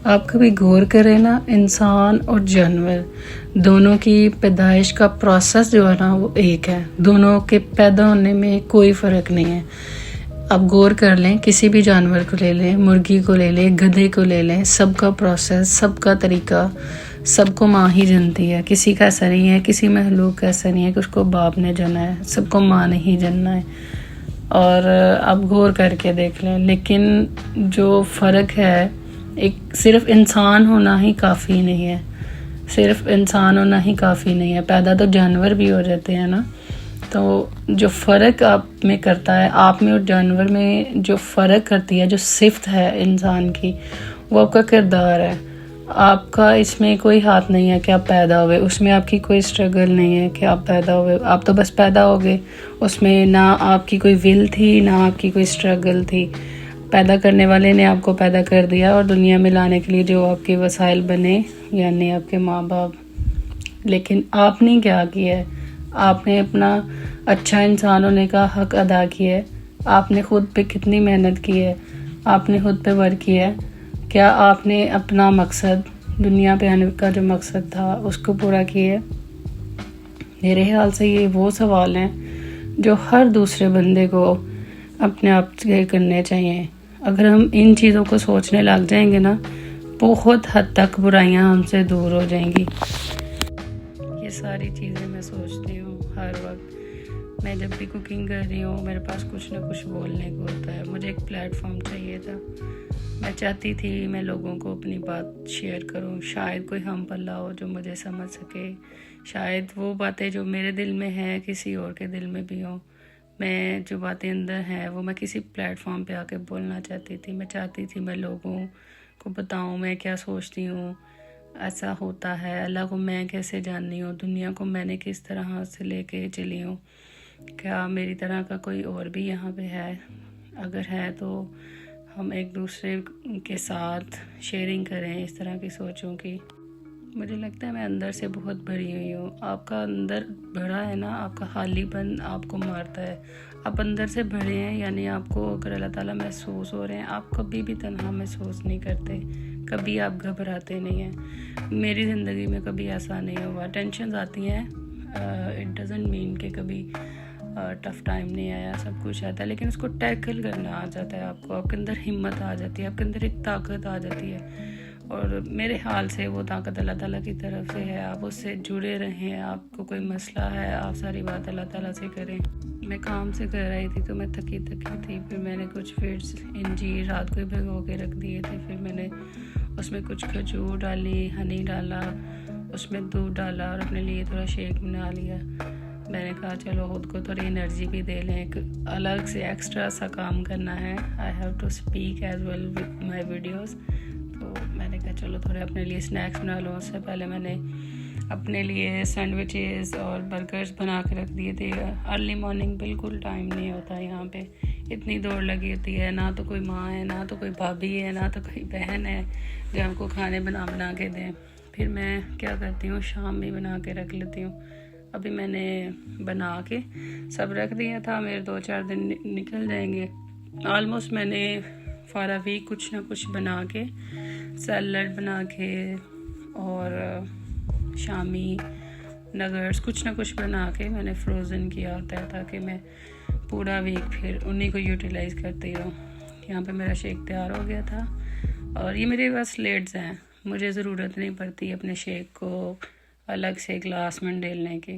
آپ کبھی غور کریں نا، انسان اور جانور دونوں کی پیدائش کا پروسیس جو ہے نا وہ ایک ہے. دونوں کے پیدا ہونے میں کوئی فرق نہیں ہے. آپ غور کر لیں، کسی بھی جانور کو لے لیں، مرغی کو لے لیں، گدھے کو لے لیں، سب کا پروسیس، سب کا طریقہ، سب کو ماں ہی جنتی ہے. کسی کا ایسا نہیں ہے، کسی مخلوق کا ایسا نہیں ہے کہ اس کو باپ نے جنا ہے. سب کو ماں نے ہی جننا ہے. اور آپ غور کر کے دیکھ لیں. لیکن جو فرق ہے، ایک صرف انسان ہونا ہی کافی نہیں ہے. صرف انسان ہونا ہی کافی نہیں ہے. پیدا تو جانور بھی ہو جاتے ہیں نا. تو جو فرق آپ میں کرتا ہے، آپ میں اور جانور میں جو فرق کرتی ہے، جو صفت ہے انسان کی، وہ آپ کا کردار ہے. آپ کا اس میں کوئی ہاتھ نہیں ہے کہ آپ پیدا ہوئے. اس میں آپ کی کوئی اسٹرگل نہیں ہے کہ آپ پیدا ہوئے. آپ تو بس پیدا ہو گئے. اس میں نہ آپ کی کوئی ول تھی، نہ آپ کی کوئی اسٹرگل تھی. پیدا کرنے والے نے آپ کو پیدا کر دیا، اور دنیا میں لانے کے لیے جو آپ کے وسائل بنے، یعنی آپ کے ماں باپ. لیکن آپ نے کیا کیا ہے؟ آپ نے اپنا اچھا انسان ہونے کا حق ادا کیا ہے. آپ نے خود پہ کتنی محنت کی ہے. آپ نے خود پہ ورک کیا ہے. کیا آپ نے اپنا مقصد، دنیا پہ آنے کا جو مقصد تھا، اس کو پورا کیا ہے؟ میرے خیال سے یہ وہ سوال ہیں جو ہر دوسرے بندے کو اپنے آپ سے کرنے چاہیے. اگر ہم ان چیزوں کو سوچنے لگ جائیں گے نا، بہت حد تک برائیاں ہم سے دور ہو جائیں گی. یہ ساری چیزیں میں سوچتی ہوں ہر وقت. میں جب بھی کوکنگ کر رہی ہوں، میرے پاس کچھ نہ کچھ بولنے کو ہوتا ہے. مجھے ایک پلیٹ فارم چاہیے تھا. میں چاہتی تھی میں لوگوں کو اپنی بات شیئر کروں. شاید کوئی ہم پلہ ہو جو مجھے سمجھ سکے. شاید وہ باتیں جو میرے دل میں ہیں کسی اور کے دل میں بھی ہوں. میں جو باتیں اندر ہیں وہ میں کسی پلیٹ فارم پہ آ کے بولنا چاہتی تھی. میں چاہتی تھی میں لوگوں کو بتاؤں میں کیا سوچتی ہوں. ایسا ہوتا ہے. اللہ کو میں کیسے جاننی ہوں. دنیا کو میں نے کس طرح سے لے کے چلی ہوں. کیا میری طرح کا کوئی اور بھی یہاں پہ ہے؟ اگر ہے تو ہم ایک دوسرے کے ساتھ شیئرنگ کریں اس طرح کی سوچوں کی. مجھے لگتا ہے میں اندر سے بہت بھری ہوئی ہوں. آپ کا اندر بھرا ہے نا، آپ کا خالی پن آپ کو مارتا ہے. آپ اندر سے بھرے ہیں، یعنی آپ کو اگر اللہ تعالیٰ محسوس ہو رہے ہیں، آپ کبھی بھی تنہا محسوس نہیں کرتے. کبھی آپ گھبراتے نہیں ہیں. میری زندگی میں کبھی ایسا نہیں ہوا. ٹینشنز آتی ہیں، اٹ ڈزنٹ مین کہ کبھی ٹف ٹائم نہیں آیا. سب کچھ آتا ہے، لیکن اس کو ٹیکل کرنا آ جاتا ہے. آپ کو، آپ کے اندر ہمت آ جاتی ہے، آپ کے اندر ایک طاقت آ جاتی ہے. اور میرے حال سے وہ طاقت اللہ تعالیٰ کی طرف سے ہے. آپ اس سے جڑے رہیں. آپ کو کوئی مسئلہ ہے، آپ ساری بات اللہ تعالیٰ سے کریں. میں کام سے کر رہی تھی تو میں تھکی تھی. پھر میں نے کچھ فیڈس انجیر رات کو ہی بھگو کے رکھ دیے تھے. پھر میں نے اس میں کچھ کھجور ڈالی، ہنی ڈالا، اس میں دودھ ڈالا، اور اپنے لیے تھوڑا شیک بنا لیا. میں نے کہا چلو خود کو تھوڑی انرجی بھی دے لیں. ایک الگ سے ایکسٹرا سا کام کرنا ہے. I have to speak as well with my videos. تو میں نے کہا چلو تھوڑے اپنے لیے اسنیکس بنا لوں. اس سے پہلے میں نے اپنے لیے سینڈوچز اور برگرز بنا کے رکھ دیے تھے. ارلی مارننگ بالکل ٹائم نہیں ہوتا یہاں پہ. اتنی دوڑ لگی ہوتی ہے. نہ تو کوئی ماں ہے، نہ تو کوئی بھابھی ہے، نہ تو کوئی بہن ہے جو ہم کو کھانے بنا کے دیں. پھر میں کیا کرتی ہوں، شام میں بنا کے رکھ لیتی ہوں. ابھی میں نے بنا کے سب رکھ دیا تھا. میرے 2-4 دن نکل جائیں گے. آلموسٹ میں نے فارا ویک کچھ نہ کچھ بنا کے، سیلڈ بنا کے اور شامی نگرس کچھ نہ کچھ بنا کے میں نے فروزن کیا ہوتا ہے، تاکہ میں پورا ویک پھر انہیں کو یوٹیلائز کرتی ہوں. یہاں پہ میرا شیک تیار ہو گیا تھا. اور یہ میرے پاس لیڈز ہیں. مجھے ضرورت نہیں پڑتی اپنے شیک کو الگ سے گلاس میں ڈالنے کی.